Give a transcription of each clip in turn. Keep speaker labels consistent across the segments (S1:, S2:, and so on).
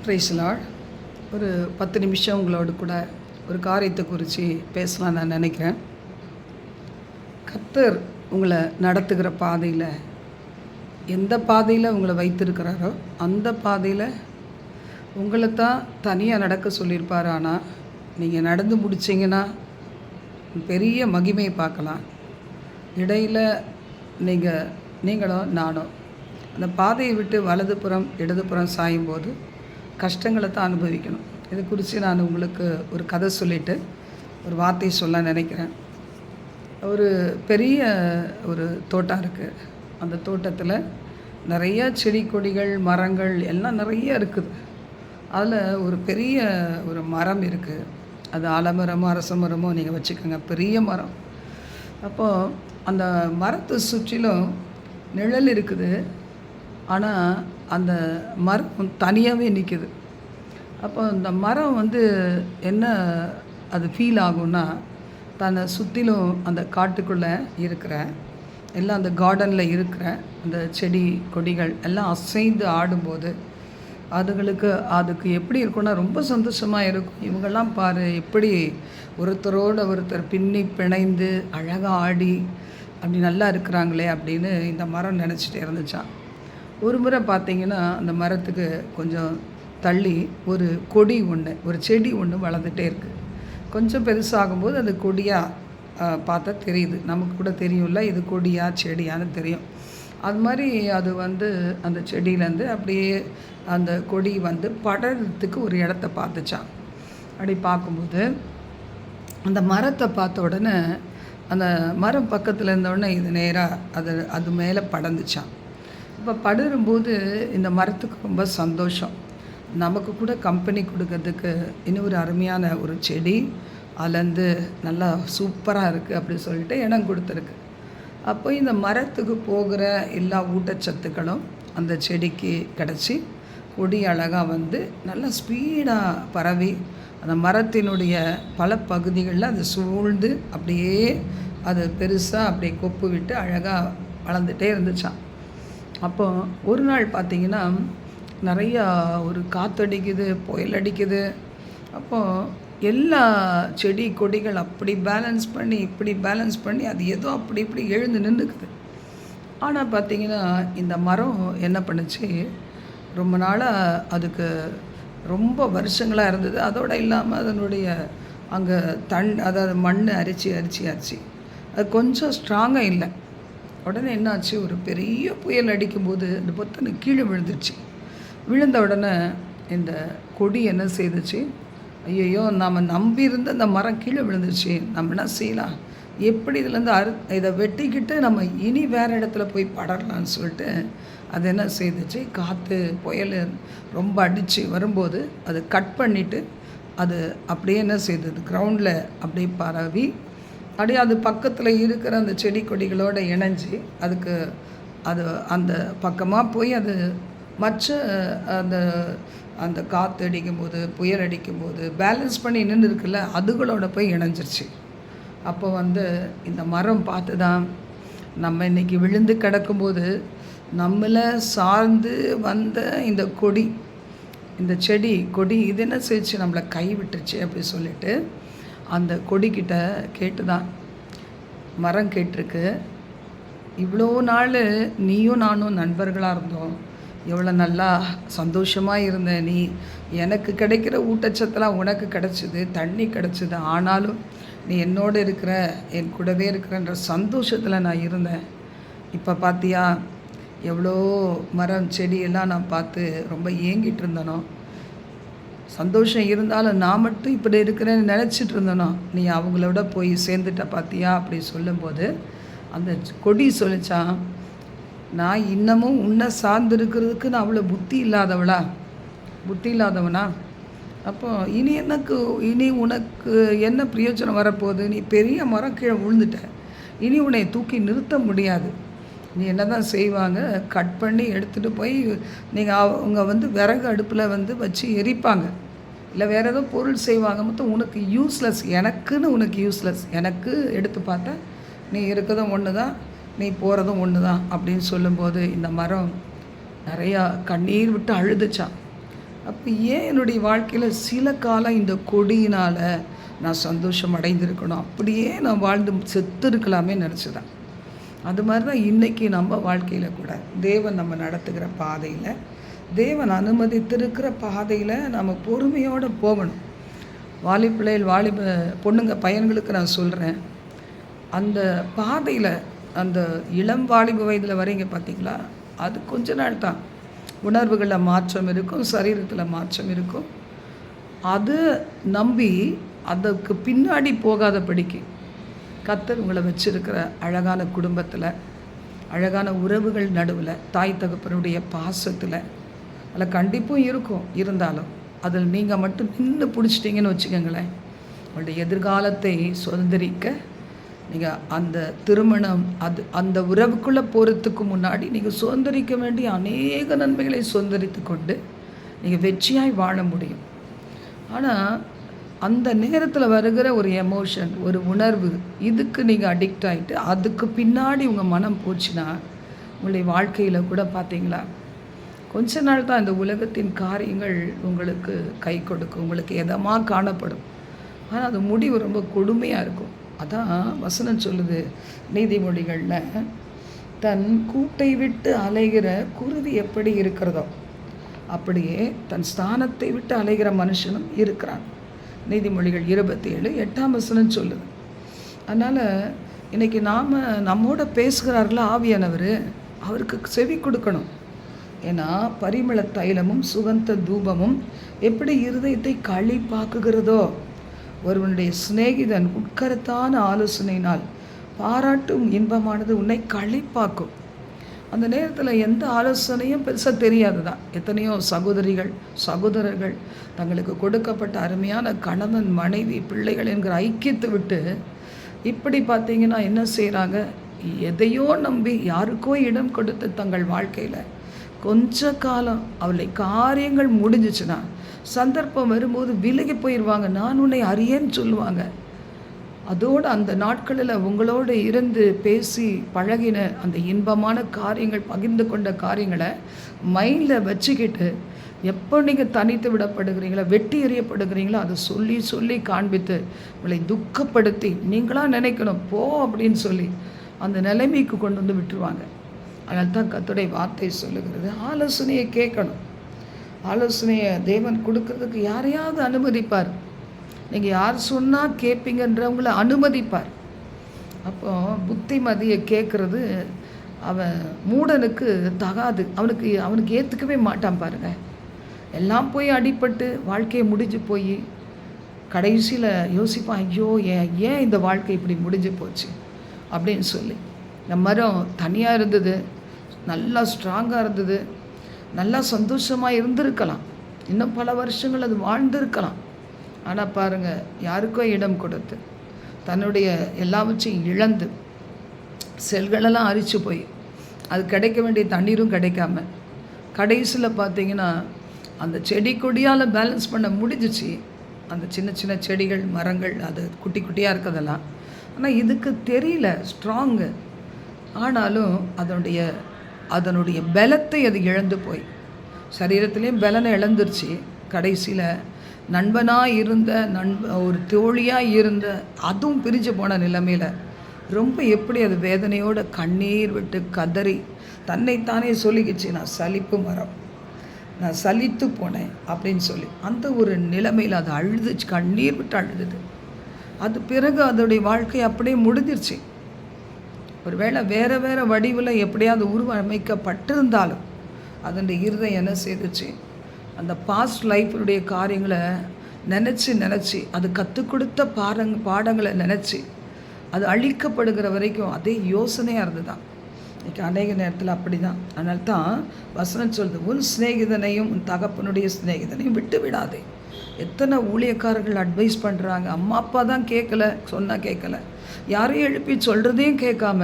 S1: Price Lord. ஒரு 10 நிமிஷம் உங்களோடு கூட ஒரு காரியத்தை குறித்து பேசலாம் நான் நினைக்கிறேன். கர்த்தர் உங்களை நடத்துகிற பாதையில், எந்த பாதையில் உங்களை வைத்திருக்கிறாரோ அந்த பாதையில் உங்களை தான் தனியாக நடக்க சொல்லியிருப்பார். ஆனால் நீங்கள் நடந்து முடிச்சிங்கன்னா பெரிய மகிமையை பார்க்கலாம். இடையில் நீங்களும் நானும் அந்த பாதையை விட்டு வலதுபுறம் இடதுபுறம் சாயும்போது கஷ்டங்களை தான் அனுபவிக்கணும். இது குறித்து நான் உங்களுக்கு ஒரு கதை சொல்லிவிட்டு ஒரு வார்த்தை சொல்ல நினைக்கிறேன். ஒரு பெரிய ஒரு தோட்டம் இருக்குது. அந்த தோட்டத்தில் நிறைய செடி கொடிகள் மரங்கள் எல்லாம் நிறைய இருக்குது. அதில் ஒரு பெரிய ஒரு மரம் இருக்குது. அது ஆலமரமோ அரச மரமோ நீங்கள் வச்சுக்கோங்க, பெரிய மரம். அப்போது அந்த மரத்தை சுற்றிலும் நிழல் இருக்குது. ஆனால் அந்த மரம் தனியாகவே நிற்கிது. அப்போ அந்த மரம் என்ன அது ஃபீல் ஆகும்னா, தன்னை சுற்றிலும் அந்த காட்டுக்குள்ளே இருக்கிற எல்லாம் அந்த கார்டனில் இருக்கிற அந்த செடி கொடிகள் எல்லாம் அசைந்து ஆடும்போது அதுக்கு எப்படி இருக்குன்னா ரொம்ப சந்தோஷமாக இருக்கும். இவங்கெல்லாம் பாரு எப்படி ஒருத்தரோடு ஒருத்தர் பின்னி பிணைந்து அழகாக ஆடி அப்படி நல்லா இருக்கிறாங்களே அப்படின்னு இந்த மரம் நினச்சிட்டே இருந்துச்சான். ஒரு முறை பார்த்திங்கன்னா அந்த மரத்துக்கு கொஞ்சம் தள்ளி ஒரு கொடி ஒன்று, ஒரு செடி ஒன்று வளர்ந்துட்டே இருக்குது. கொஞ்சம் பெருசாகும்போது அது கொடியாக பார்த்தா தெரியுது. நமக்கு கூட தெரியும்ல, இது கொடியா செடியான்னு தெரியும். அது மாதிரி அது அந்த செடியிலேருந்து அப்படியே அந்த கொடி படறதுக்கு ஒரு இடத்த பார்த்துச்சான். அப்படி பார்க்கும்போது அந்த மரத்தை பார்த்த உடனே அந்த மரம் பக்கத்தில் இருந்தவுடனே இது நேராக அது மேலே படர்ந்துச்சான். இப்போ படரும்போது இந்த மரத்துக்கு ரொம்ப சந்தோஷம். நமக்கு கூட கம்பெனி கொடுக்கறதுக்கு இன்னும் ஒரு அருமையான ஒரு செடி அதுலேருந்து நல்லா சூப்பராக இருக்குது அப்படி சொல்லிட்டு இடம் கொடுத்துருக்கு. அப்போ இந்த மரத்துக்கு போகிற எல்லா ஊட்டச்சத்துக்களும் அந்த செடிக்கு கிடச்சி கொடி அழகாக நல்லா ஸ்பீடாக பரவி அந்த மரத்தினுடைய பல பகுதிகளில் அது சூழ்ந்து அப்படியே அது பெருசாக அப்படியே கொப்பு விட்டு அழகாக வளர்ந்துட்டே இருந்துச்சான். அப்போ ஒரு நாள் பார்த்திங்கன்னா நிறையா ஒரு காற்றடிக்குது, புயல் அடிக்குது. அப்போது எல்லா செடி கொடிகள் அப்படி இப்படி பேலன்ஸ் பண்ணி அது ஏதோ அப்படி இப்படி எழுந்து நின்றுக்குது. ஆனால் பார்த்திங்கன்னா இந்த மரம் என்ன பண்ணுச்சு, ரொம்ப நாளாக அதுக்கு ரொம்ப வருஷங்களாக இருந்தது. அதோடு இல்லாமல் அதனுடைய அங்கே அதாவது மண் அரிச்சு அது கொஞ்சம் ஸ்ட்ராங்காக இல்லை. உடனே என்னாச்சு, ஒரு பெரிய புயல் அடிக்கும்போது அந்த பொத்தனை கீழே விழுந்துருச்சு. விழுந்த உடனே இந்த கொடி என்ன செய்துச்சு, ஐயோ நாம் நம்பியிருந்த அந்த மரம் கீழே விழுந்துருச்சு, நம்ம என்ன செய்யலாம், எப்படி இதுலேருந்து இதை வெட்டிக்கிட்டு நம்ம இனி வேறு இடத்துல போய் படரலான்னு சொல்லிட்டு அது என்ன செய்துச்சு, காற்று புயல் ரொம்ப அடித்து வரும்போது அது கட் பண்ணிவிட்டு அது அப்படியே என்ன செய்தது, கிரவுண்டில் அப்படியே பரவி அப்படியே அது பக்கத்தில் இருக்கிற அந்த செடி கொடிகளோடு இணைஞ்சி அது அந்த பக்கமாக போய் அது மற்ற அந்த காற்று அடிக்கும்போது புயல் அடிக்கும்போது பேலன்ஸ் பண்ணி நின்று இருக்குல்ல அதுகளோட போய் இணைஞ்சிருச்சு. அப்போ இந்த மரம் பார்த்து தான் நம்ம இன்றைக்கி விழுந்து கிடக்கும்போது நம்மளை சார்ந்து வந்த இந்த கொடி, இந்த செடி கொடி இது என்ன செய்ச்சு, நம்மளை கை விட்டுருச்சு அப்படி சொல்லிட்டு அந்த கொடிக்கிட்ட கேட்டு தான் மரம் கேட்டிருக்கு, இவ்வளோ நாள் நீயும் நானும் நண்பர்களாக இருந்தோம், எவ்வளோ நல்லா சந்தோஷமாக இருந்த நீ, எனக்கு கிடைக்கிற ஊட்டச்சத்தெல்லாம் உனக்கு கிடச்சிது, தண்ணி கிடச்சிது, ஆனாலும் நீ என்னோடு இருக்கிற, என் கூடவே இருக்கிறன்ற சந்தோஷத்தில் நான் இருந்தேன். இப்போ பார்த்தியா எவ்வளோ மரம் செடியெல்லாம் நான் பார்த்து ரொம்ப ஏங்கிட்டு இருந்தனோ, சந்தோஷம் இருந்தாலும் நான் மட்டும் இப்படி இருக்கிறேன்னு நினச்சிட்டு இருந்தனோ, நீ அவங்களோட போய் சேர்ந்துட்ட பார்த்தியா அப்படி சொல்லும்போது அந்த கொடி சொல்லிச்சான், நான் இன்னமும் உன்னை சார்ந்திருக்கிறதுக்கு நான் அவ்வளோ புத்தி இல்லாதவனா, அப்போ இனி உனக்கு என்ன பிரயோஜனம் வரப்போகுது, நீ பெரிய மரம் கீழே விழுந்துட்ட, இனி உன்னை தூக்கி நிறுத்த முடியாது, நீ என்ன தான் செய்வாங்க, கட் பண்ணி எடுத்துகிட்டு போய் நீங்கள் அவங்க விறகு அடுப்பில் வச்சு எரிப்பாங்க, இல்லை வேறு ஏதோ பொருள் செய்வாங்க, மொத்தம் உனக்கு யூஸ்லெஸ், உனக்கு யூஸ்லெஸ், எனக்கு எடுத்து பார்த்தா நீ இருக்கிறதும் ஒன்று தான், நீ போகிறதும் ஒன்று தான் அப்படின்னு சொல்லும்போது இந்த மரம் நிறையா கண்ணீர் விட்டு அழுதுச்சான். அப்போ ஏன் என்னுடைய வாழ்க்கையில் சில காலம் இந்த கொடியினால் நான் சந்தோஷம் அடைந்திருக்கணும், அப்படியே நான் வாழ்ந்து செத்து இருக்கலாமே நினச்சிதான். அது மாதிரி தான் இன்றைக்கி நம்ம வாழ்க்கையில் கூட தேவன் நம்ம நடத்துகிற பாதையில், தேவன் அனுமதித்திருக்கிற பாதையில் நம்ம பொறுமையோடு போகணும். வாலிபிள்ளைகள், வாலிப பொண்ணுங்க, பையன்களுக்கு நான் சொல்கிறேன், அந்த பாதையில் அந்த இளம் வாலிப வயதில் வரீங்க பார்த்தீங்களா, அது கொஞ்ச நாள் தான். உணர்வுகளில் மாற்றம் இருக்கும், சரீரத்தில் மாற்றம் இருக்கும். அது நம்பி அதற்கு பின்னாடி போகாதபடிக்கு கர்த்தர் உங்களை வச்சிருக்கிற அழகான குடும்பத்தில், அழகான உறவுகள் நடுவில், தாய் தகப்பனுடைய பாசத்தில், அதில் கண்டிப்பும் இருக்கும். இருந்தாலும் அதில் நீங்கள் மட்டும் நின்று பிடிச்சிட்டிங்கன்னு வச்சுக்கோங்களேன், உங்களுடைய எதிர்காலத்தை சுதந்திரிக்க நீங்கள் அந்த திருமணம் அந்த உறவுக்குள்ளே போகிறதுக்கு முன்னாடி நீங்கள் சுதந்திரிக்க வேண்டிய அநேக நன்மைகளை சுதந்திரித்து கொண்டு நீங்கள் வெற்றியாய் வாழ முடியும். ஆனால் அந்த நேரத்தில் வருகிற ஒரு எமோஷன், ஒரு உணர்வு, இதுக்கு நீங்கள் அடிக்ட் ஆகிட்டு அதுக்கு பின்னாடி உங்கள் மனம் போச்சுன்னா உங்களுடைய வாழ்க்கையில் கூட பார்த்தீங்களா, கொஞ்ச நாள் தான் இந்த உலகத்தின் காரியங்கள் உங்களுக்கு கை கொடுக்கும், உங்களுக்கு எதமாக காணப்படும். ஆனால் அது முடிவு ரொம்ப கொடுமையாக இருக்கும். அதான் வசனம் சொல்லுது நீதிமொழிகளில், தன் கூட்டை விட்டு அலைகிற குருவி எப்படி இருக்கிறதோ அப்படியே தன் ஸ்தானத்தை விட்டு அலைகிற மனுஷனும் இருக்கிறான். நீதிமொழிகள் 27:8 வசனம் சொல்லுது. அதனால் இன்றைக்கி நாம் நம்மோட பேசுகிறார்களா ஆவியானவர், அவருக்கு செவி கொடுக்கணும். ஏன்னா பரிமள தைலமும் சுகந்த தூபமும் எப்படி இருதயத்தை களிப்பாக்குகிறதோ, ஒருவனுடைய சிநேகிதன் உட்கரத்தான ஆலோசனையினால் பாராட்டும் இன்பமானது உன்னை களிப்பாக்கும். அந்த நேரத்தில் எந்த ஆலோசனையும் பெருசாக தெரியாது தான். எத்தனையோ சகோதரிகள், சகோதரர்கள் தங்களுக்கு கொடுக்கப்பட்ட அருமையான கணவன், மனைவி, பிள்ளைகள் என்கிற ஐக்கியத்தை விட்டு இப்படி பார்த்தீங்கன்னா என்ன செய்கிறாங்க, எதையோ நம்பி யாருக்கோ இடம் கொடுத்து தங்கள் வாழ்க்கையில் கொஞ்ச காலம் அவளை காரியங்கள் முடிஞ்சிச்சுன்னா சந்தர்ப்பம் வரும்போது விலகி போயிடுவாங்க. நான் உன்னை அறியேன்னு சொல்லுவாங்க. அதோடு அந்த நாட்களில் உங்களோடு இருந்து பேசி பழகின அந்த இன்பமான காரியங்கள், பகிர்ந்து கொண்ட காரியங்களை மைண்டில் வச்சுக்கிட்டு எப்போ நீங்கள் தனித்து விடப்படுகிறீங்களோ, வெட்டி எறியப்படுகிறீங்களோ, அதை சொல்லி சொல்லி காண்பித்து உங்களை துக்கப்படுத்தி நீங்களாக நினைக்கணும் போ அப்படின்னு சொல்லி அந்த நிலைமைக்கு கொண்டு வந்து விட்டுருவாங்க. அதனால தான் கர்த்தருடைய வார்த்தை சொல்லுகிறது, ஆலோசனையை கேட்கணும். ஆலோசனையை தேவன் கொடுக்கறதுக்கு யாரையாவது அனுமதிப்பார். நீங்கள் யார் சொன்னால் கேட்பீங்கன்றவங்கள அனுமதிப்பார். அப்போ புத்திமதியை கேட்குறது அவன் மூடனுக்கு தகாது, அவனுக்கு ஏற்றுக்கவே மாட்டான் பாருங்கள். எல்லாம் போய் அடிபட்டு வாழ்க்கையை முடிஞ்சு போய் கடைசியில் யோசிப்பான், ஐயோ ஏன் இந்த வாழ்க்கை இப்படி முடிஞ்சு போச்சு அப்படின்னு சொல்லி. இந்த மரம் தனியாக இருந்தது, நல்லா ஸ்ட்ராங்காக இருந்தது, நல்லா சந்தோஷமாக இருந்திருக்கலாம், இன்னும் பல வருஷங்கள் அது வாழ்ந்திருக்கலாம். ஆனால் பாருங்கள், யாருக்கோ இடம் கொடுத்து தன்னுடைய எல்லாவற்றையும் இழந்து செல்களெல்லாம் அரிச்சு போய் அது கிடைக்க வேண்டிய தண்ணீரும் கிடைக்காம கடைசியில் பார்த்தீங்கன்னா அந்த செடி கொடியால் பேலன்ஸ் பண்ண முடிஞ்சிச்சு. அந்த சின்ன சின்ன செடிகள், மரங்கள், அது குட்டி குட்டியாக இருக்கிறதெல்லாம். ஆனால் இதுக்கு தெரியல ஸ்ட்ராங்கு. ஆனாலும் அதனுடைய பலத்தை அது இழந்து போய் சரீரத்துலேயும் பலனை இழந்துருச்சு. கடைசியில் நண்பனாக இருந்த ஒரு தோழியாக இருந்த அதுவும் பிரிஞ்சு போன நிலைமையில் ரொம்ப எப்படி அது வேதனையோடு கண்ணீர் விட்டு கதறி தன்னைத்தானே சொல்லிக்கிச்சு, நான் சலிப்பு மரம், நான் சலித்து போனேன் அப்படின்னு சொல்லி அந்த ஒரு நிலைமையில் அது அழுதுச்சு, கண்ணீர் விட்டு அழுதுது. அது பிறகு அதோடைய வாழ்க்கை அப்படியே முடிஞ்சிருச்சு. ஒருவேளை வேறு வடிவில் எப்படியாவது உருவமைக்கப்பட்டிருந்தாலும் அதனுடைய இருதயம் என்ன செய்துச்சு, அந்த பாஸ்ட் லைஃபுடைய காரியங்களை நினச்சி அது கற்றுக் கொடுத்த பாடங்களை நினச்சி அது அழிக்கப்படுகிற வரைக்கும் அதே யோசனையாக இருந்துதான். இன்றைக்கி அநேக நேரத்தில் அப்படி தான். அதனால தான் வசனம் சொல்லுது, உன் சிநேகிதனையும் உன் தகப்பனுடைய சிநேகிதனையும் விட்டு விடாதே. எத்தனை ஊழியக்காரர்கள் அட்வைஸ் பண்ணுறாங்க, அம்மா அப்பா தான் கேட்கல, சொன்னால் கேட்கல, யாரையும் எழுப்பி சொல்கிறதையும் கேட்காம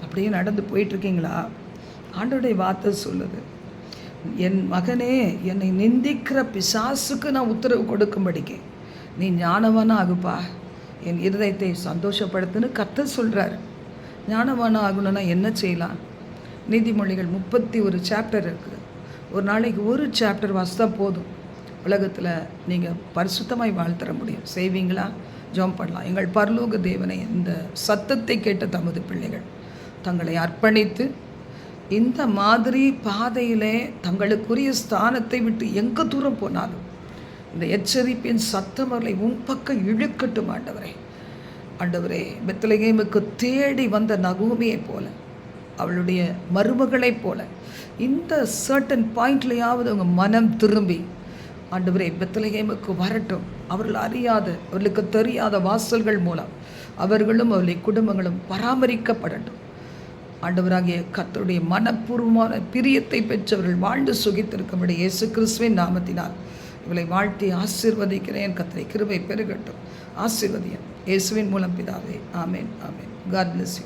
S1: அப்படியே நடந்து போயிட்டுருக்கீங்களா? ஆண்டவருடைய வார்த்தை சொல்லுது, என் மகனே, என்னை நிந்திக்கிற பிசாசுக்கு நான் உத்தரவு கொடுக்கும்படிக்கு நீ ஞானவானா ஆகுப்பா, என் இருதயத்தை சந்தோஷப்படுத்துன்னு கர்த்தர் சொல்கிறார். ஞானவானா ஆகணும்னா என்ன செய்யலாம்? நீதிமொழிகள் 31 சாப்டர் இருக்குது. ஒரு நாளைக்கு ஒரு சாப்டர் வாசித்தா போதும். உலகத்தில் நீங்கள் பரிசுத்தமாய் வாழ்த்தர முடியும். செய்வீங்களா? ஜெபம் பண்ணலாம். எங்கள் பரலோக தேவனை, இந்த சத்தத்தை கேட்ட தமது பிள்ளைகள் தங்களை அர்ப்பணித்து இந்த மாதிரி பாதையிலே தங்களுக்குரிய ஸ்தானத்தை விட்டு எங்கே தூரம் போனாலும் இந்த எச்சரிப்பின் சத்தம் அவர்களை உன் பக்கம் இழுக்கட்டும். ஆண்டவரே, பெத்லகேமுக்கு தேடி வந்த நகோமியை போல, அவளுடைய மருமகளைப் போல இந்த சர்டன் பாயிண்ட்லையாவது அவங்க மனம் திரும்பி ஆண்டவரே பெத்லகேமுக்கு வரட்டும். அவர்கள் அறியாத, அவர்களுக்கு தெரியாத வாசல்கள் மூலம் அவர்களும் அவருடைய குடும்பங்களும் பராமரிக்கப்படட்டும். ஆண்டவராகிய கர்த்தருடைய மனப்பூர்வமான பிரியத்தை பெற்றவர்கள் வாழ்ந்து சுகித்திருக்கும்படி இயேசு கிறிஸ்துவின் நாமத்தினால் இவளை வாழ்த்தி ஆசீர்வதிக்கிறேன். கர்த்தரை கிருபை பெருகட்டும். ஆசீர்வதியம் இயேசுவின் மூலம் பிதாவே. ஆமேன், ஆமேன். God bless you.